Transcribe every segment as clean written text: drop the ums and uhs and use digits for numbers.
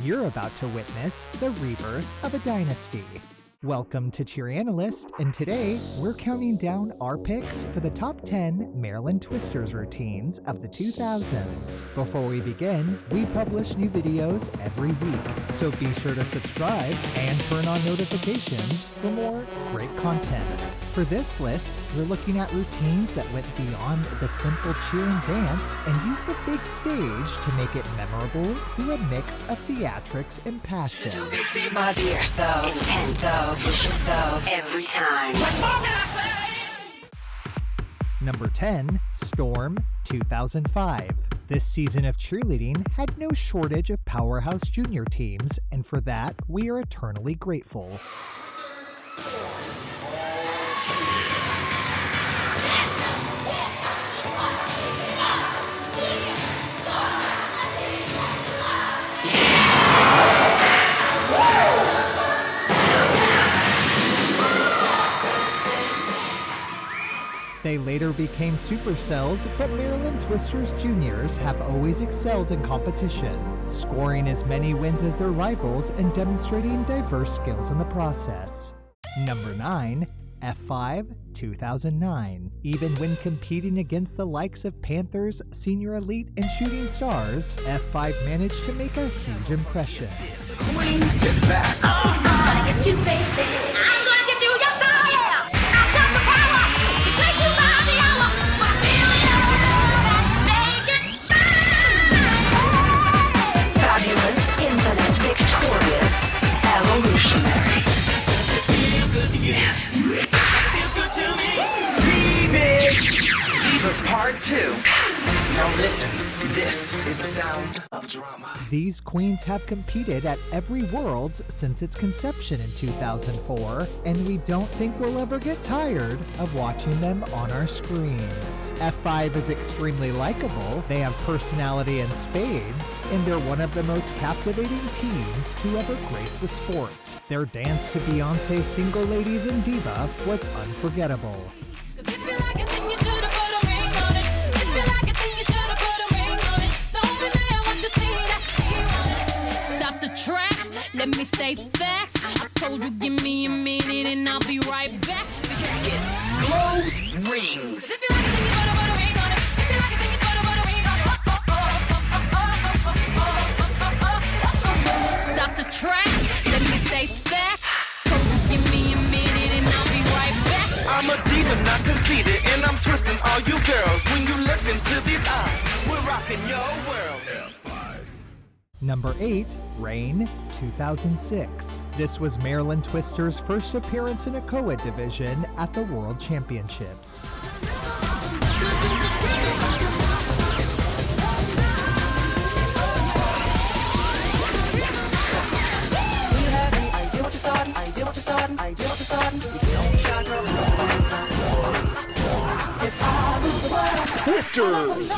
You're about to witness the rebirth of a dynasty. Welcome to Cheer Analyst, and today we're counting down our picks for the top 10 Maryland Twisters routines of the 2000s. Before we begin, we publish new videos every week, so be sure to subscribe and turn on notifications for more great content. For this list, we're looking at routines that went beyond the simple cheer and dance and used the big stage to make it memorable through a mix of theatrics and passion. My dear, so intense, so vicious, so every time. What more can I say? Number 10, Storm 2005. This season of cheerleading had no shortage of powerhouse junior teams, and for that, we are eternally grateful. They later became Supercells, but Maryland Twisters juniors have always excelled in competition, scoring as many wins as their rivals and demonstrating diverse skills in the process. Number 9, F5 2009. Even when competing against the likes of Panthers, Senior Elite, and Shooting Stars, F5 managed to make a huge impression. Queen is back. I'm gonna get you, baby. I'm gonna get you, yes I am. I've got the power to take you by the hour. I feel you. Fabulous, infinite, victorious, evolutionary. Feels good to you. Feels good to me. Remix. Divas Part 2. Now listen, this is the sound of drama. These queens have competed at every Worlds since its conception in 2004, and we don't think we'll ever get tired of watching them on our screens. F5 is extremely likable, they have personality in spades, and they're one of the most captivating teams to ever grace the sport. Their dance to Beyonce's Single Ladies and Diva was unforgettable. Let me stay facts. I told you, give me a minute and I'll be right back. Jackets, glows, rings. If you like it, then you put a ring on it. If you like it, then you put a ring on it. Stop the track. Let me stay facts. Told you, give me a minute and I'll be right back. I'm a diva, not conceited, and I'm twisting all you girls. When you look into these eyes, we're rocking your world. Number 8, Rain 2006. This was Maryland Twisters' first appearance in a co-ed division at the World Championships. Twisters!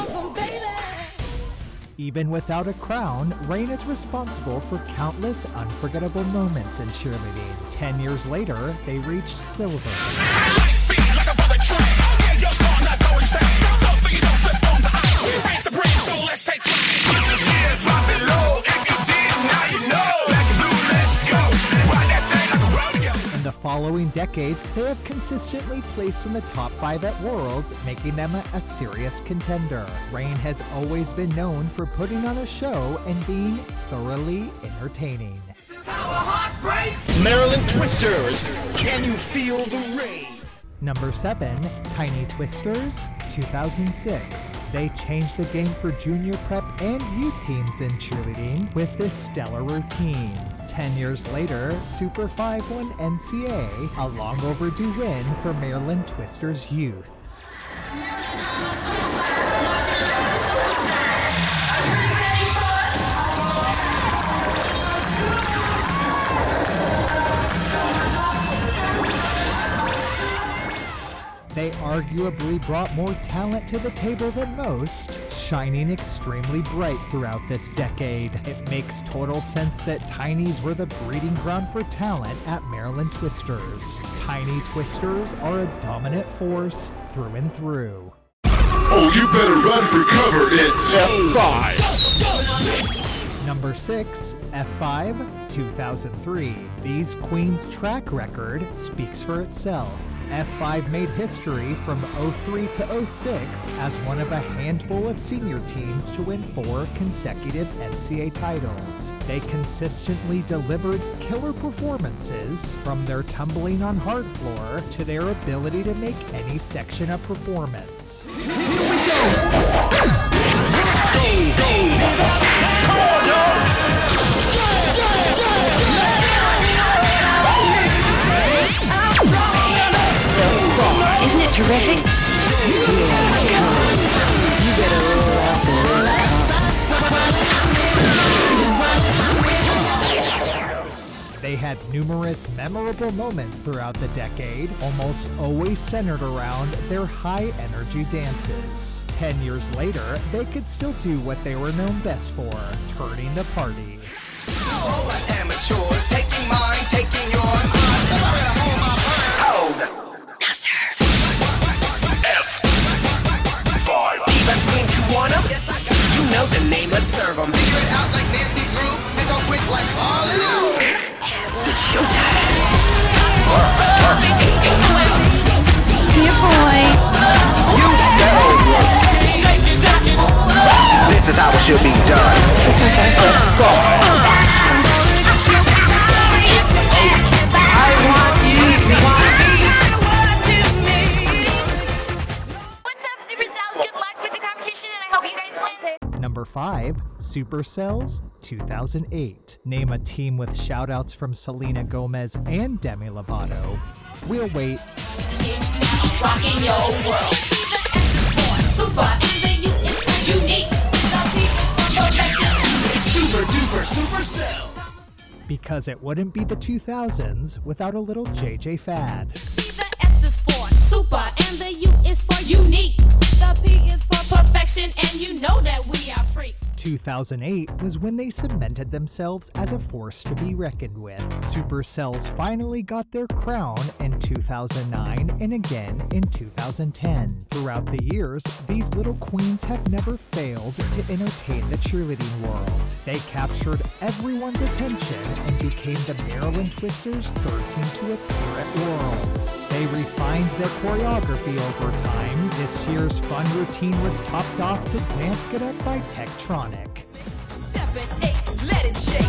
Even without a crown, Rain is responsible for countless unforgettable moments in cheerleading. 10 years later, they reached silver. In the following decades, they have consistently placed in the top 5 at Worlds, making them a serious contender. Rain has always been known for putting on a show and being thoroughly entertaining. This is how a heart breaks. Maryland Twisters, can you feel the rain? Number 7, Tiny Twisters 2006. They changed the game for junior prep and youth teams in cheerleading with this stellar routine. 10 years later, Super 5 won NCA, a long overdue win for Maryland Twisters youth. They arguably brought more talent to the table than most, shining extremely bright throughout this decade. It makes total sense that Tinies were the breeding ground for talent at Maryland Twisters. Tiny Twisters are a dominant force through and through. Oh, you better run for cover, it's F5. Number 6, F5, 2003. These queens' track record speaks for itself. F5 made history from 03 to 06 as one of a handful of senior teams to win 4 consecutive NCAA titles. They consistently delivered killer performances, from their tumbling on hard floor to their ability to make any section a performance. Here we go! Isn't it terrific? They had numerous memorable moments throughout the decade, almost always centered around their high-energy dances. 10 years later, they could still do what they were known best for, turning the party. All the amateurs, taking mine, taking yours. I'm gonna hold my burn. Hold. Now, sir. F5. Divas, queens, you want 'em? Yes, I got 'em. You know the name, let's serve 'em. Figure it out like Nancy Drew, and don't quit like all of you. It's showtime. Here, boy. You know. This is how it should be done. Let's go. Number 5, Supercells, 2008. Name a team with shoutouts from Selena Gomez and Demi Lovato. We'll wait. Rocking your world. Super and the U is unique. Super duper Supercells. Because it wouldn't be the 2000s without a little JJ Fad. The S is for super and the U is for unique. The P is for perfection and you know that we are freaks. 2008 was when they cemented themselves as a force to be reckoned with. Supercells finally got their crown in 2009 and again in 2010. Throughout the years, these little queens have never failed to entertain the cheerleading world. They captured everyone's attention and became the Maryland Twisters' third team to appear at Worlds. They refined their choreography over time. This year's fun routine was topped off to Dance Get Up by Tektronic. 7, 8, let it shake.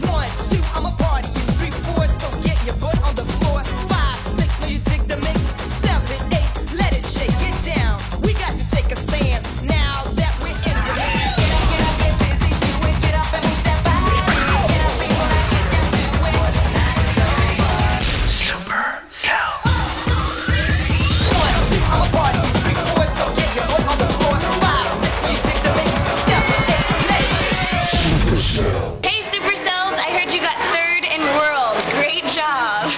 1, 2, I'm a party. 3, 4, so get your butt on the floor. 5, 6, when you dig the mix. 7, 8, let it shake. Get down. We got to take a stand now that we're in the dance. Get up, get busy, do it. Get up and move that body. Get up and get down to it. Supercells. 1, 2, I'm a party. 3, 4, so get your butt on the floor. 5, 6, when you dig the mix. 7, 8, let it shake. Hey Supercells, I heard you got third in world. Great job.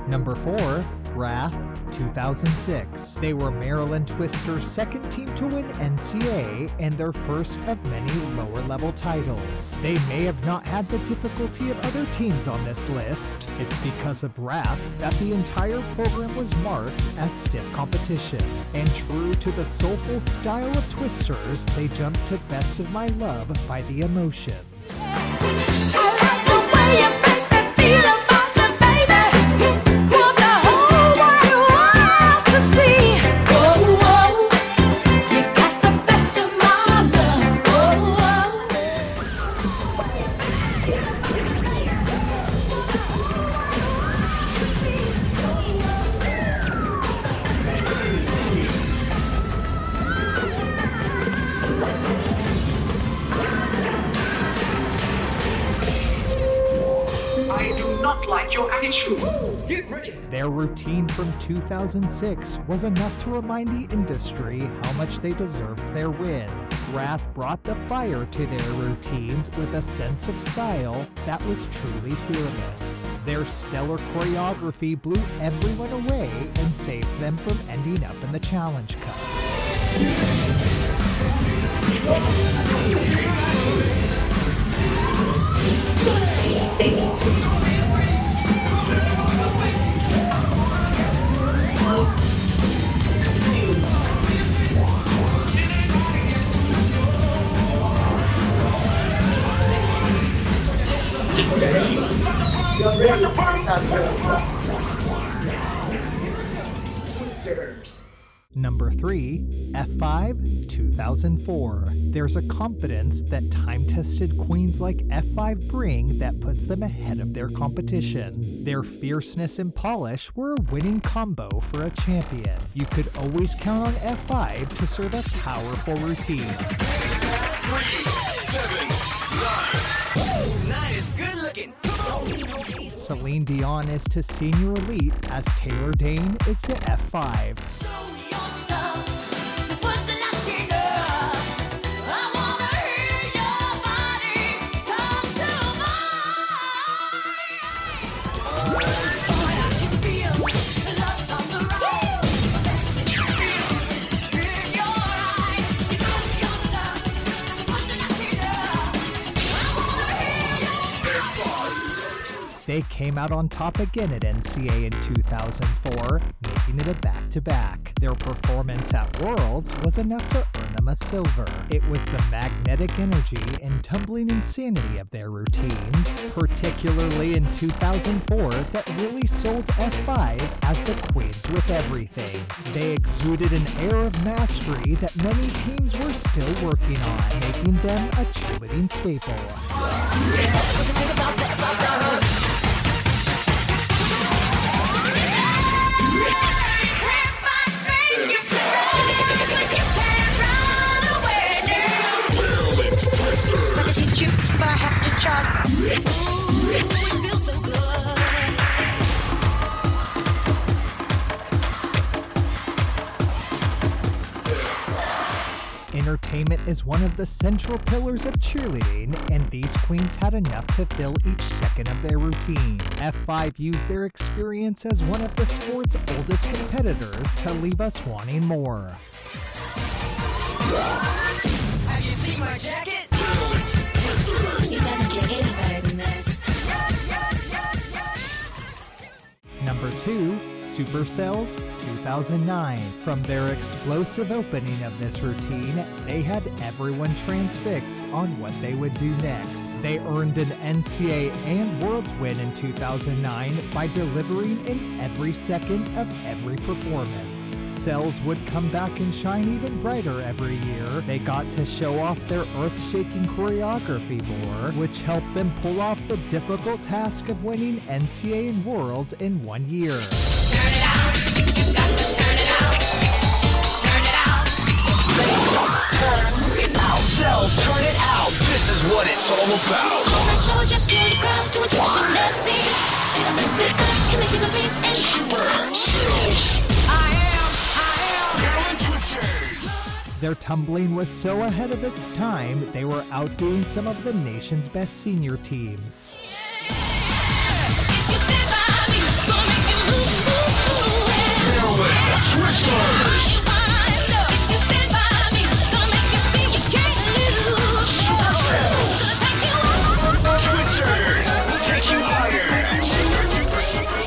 Number 4, Wrath, 2006. They were Maryland Twisters' second team to win NCAA and their first of many lower-level titles. They may have not had the difficulty of other teams on this list. It's because of Wrath that the entire program was marked as stiff competition. And true to the soulful style of Twisters, they jumped to Best of My Love by The Emotions. I like the way you make me feel about you, baby. Want the whole wide world to see. Oh, oh, you got the best of my love. Oh, I do not like your attitude. Get ready. Their routine from 2006 was enough to remind the industry how much they deserved their win. Wrath brought the fire to their routines with a sense of style that was truly fearless. Their stellar choreography blew everyone away and saved them from ending up in the Challenge Cup. Number 3, F5, 2004. There's a confidence that time-tested queens like F5 bring that puts them ahead of their competition. Their fierceness and polish were a winning combo for a champion. You could always count on F5 to serve a powerful routine. 3, 7, 9. 9 is good looking. Celine Dion is to Senior Elite as Taylor Dane is to F5. They came out on top again at NCA in 2004, making it a back-to-back. Their performance at Worlds was enough to earn them a silver. It was the magnetic energy and tumbling insanity of their routines, particularly in 2004, that really sold F5 as the queens with everything. They exuded an air of mastery that many teams were still working on, making them a cheerleading staple. But I have to charge. Ooh, it feels so good. Entertainment is one of the central pillars of cheerleading, and these queens had enough to fill each second of their routine. F5 used their experience as one of the sport's oldest competitors to leave us wanting more. Have you seen my jacket? It doesn't get any better than this. Number 2, Supercells, 2009. From their explosive opening of this routine, they had everyone transfixed on what they would do next. They earned an NCA and Worlds win in 2009 by delivering in every second of every performance. Cells would come back and shine even brighter every year. They got to show off their earth-shaking choreography more, which helped them pull off the difficult task of winning NCA and Worlds in 1 year. Turn it out. You got to turn it out. Turn it out. Turn it out. Cells, turn it out. This is what it's all about. All the show is just you, the crowd, do what you should never see. And I'm lifted up, can make you believe in Supercells. I am Maryland Twisters. Their tumbling was so ahead of its time, they were outdoing some of the nation's best senior teams. Maryland Twisters. Supercells. Twisters. Take you higher. Supercells.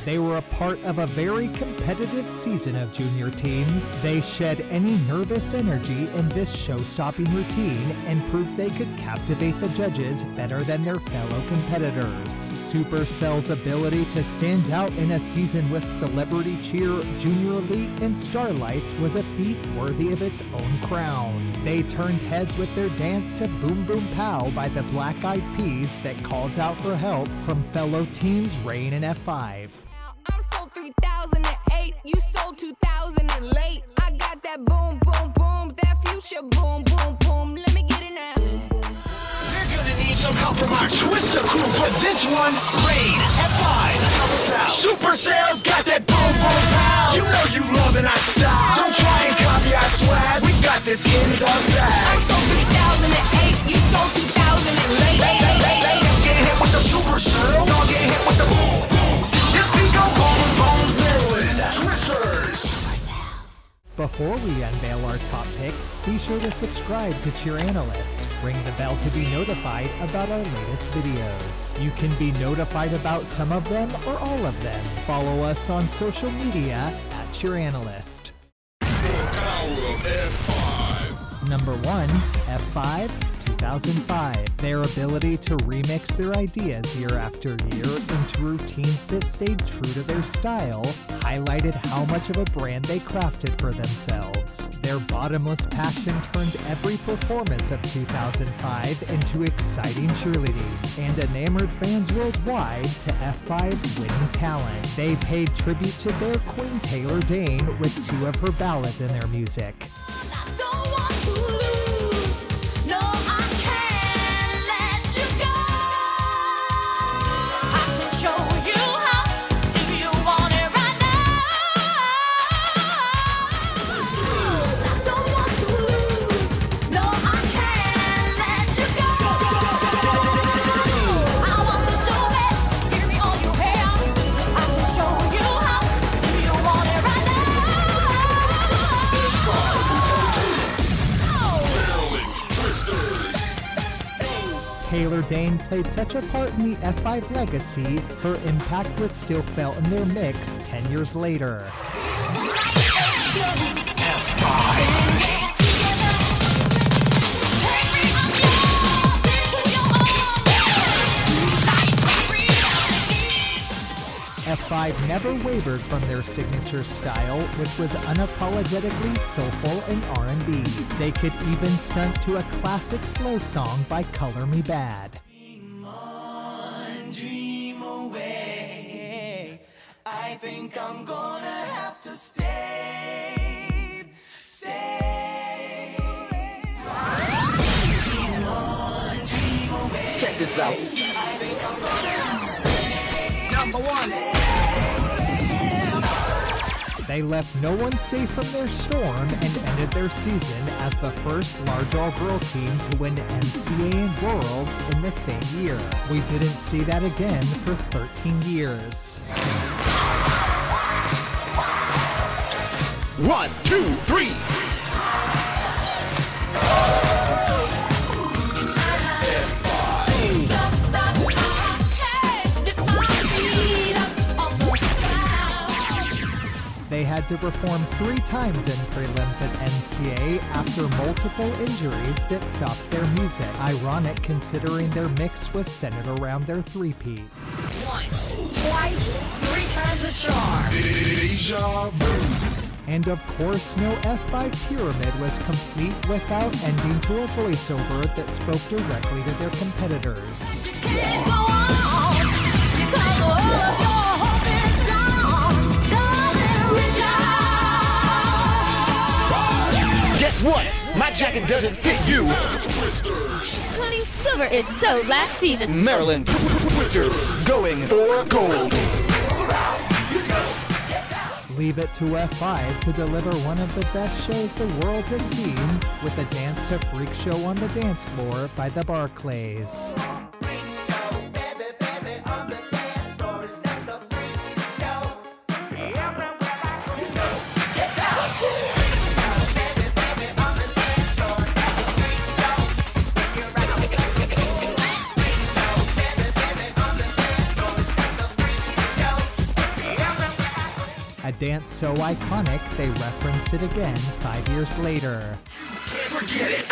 They were a part of a very competitive season of junior teams. They shed any nervous energy in this show-stopping routine and proved they could captivate the judges better than their fellow competitors. Supercell's ability to stand out in a season with Celebrity Cheer, Junior Elite, and Starlights was a feat worthy of its own crown. They turned heads with their dance to Boom Boom Pow by the Black Eyed Peas that called out for help from fellow teams Rain and F5. I'm sold 3008, you sold 2000 and late. I got that boom, boom, boom, that future boom, boom, boom. Let me get it now. You're gonna need some help from our Twister crew for this one. Raid, F5, help us out. Supercells got that boom, boom, pow. You know you loving our style. Don't try and copy our swag. We got this in the bag. I'm sold 3008, you sold 2000 and late. Don't get hit with the Supercell. Don't get hit with the boom, boom. This beat go boom, boom, Maryland Twisters. Before we unveil our top pick, be sure to subscribe to Cheer Analyst. Ring the bell to be notified about our latest videos. You can be notified about some of them or all of them. Follow us on social media at Cheer Analyst. The power of F5. Number 1, F5, 2005. Their ability to remix their ideas year after year into routines that stayed true to their style highlighted how much of a brand they crafted for themselves. Their bottomless passion turned every performance of 2005 into exciting cheerleading and enamored fans worldwide to F5's winning talent. They paid tribute to their queen Taylor Dane with 2 of her ballads in their music. Don't want to lose. No, I can't let you go. I can show you how if you want it right now. I don't want to lose. No, I can't let you go. I want to so bad. Give me all you have. I can show you how if you want it right now. Taylor Dane played such a part in the F5 legacy, her impact was still felt in their mix 10 years later. F5 never wavered from their signature style, which was unapologetically soulful and R&B. They could even stunt to a classic slow song by Color Me Bad. Dream away. I think I'm gonna have to stay. Dream on, dream away. Check this out. I think I'm gonna have to stay. Number 1. They left no one safe from their storm and ended their season as the first large all-girl team to win NCAA and Worlds in the same year. We didn't see that again for 13 years. 1, 2, 3. They had to perform 3 times in prelims at NCAA after multiple injuries that stopped their music. Ironic considering their mix was centered around their three-peat. Once, twice, 3 times the charm. Deja vu. And of course, no F5 pyramid was complete without ending to a voiceover that spoke directly to their competitors. Can't go on, because all of your hope is gone. Darling, reach out. Guess what? My jacket doesn't fit you. Honey, silver is so last season. Maryland Twisters going for gold. Leave it to F5 to deliver one of the best shows the world has seen with a Dance to Freak show on the dance floor by the Barclays. A dance so iconic, they referenced it again 5 years later. Forget it.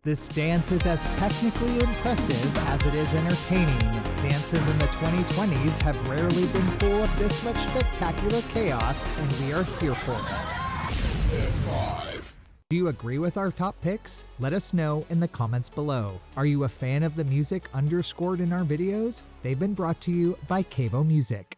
This dance is as technically impressive as it is entertaining. Dances in the 2020s have rarely been full of this much spectacular chaos, and we are here for it. Do you agree with our top picks? Let us know in the comments below. Are you a fan of the music underscored in our videos? They've been brought to you by Cavo Music.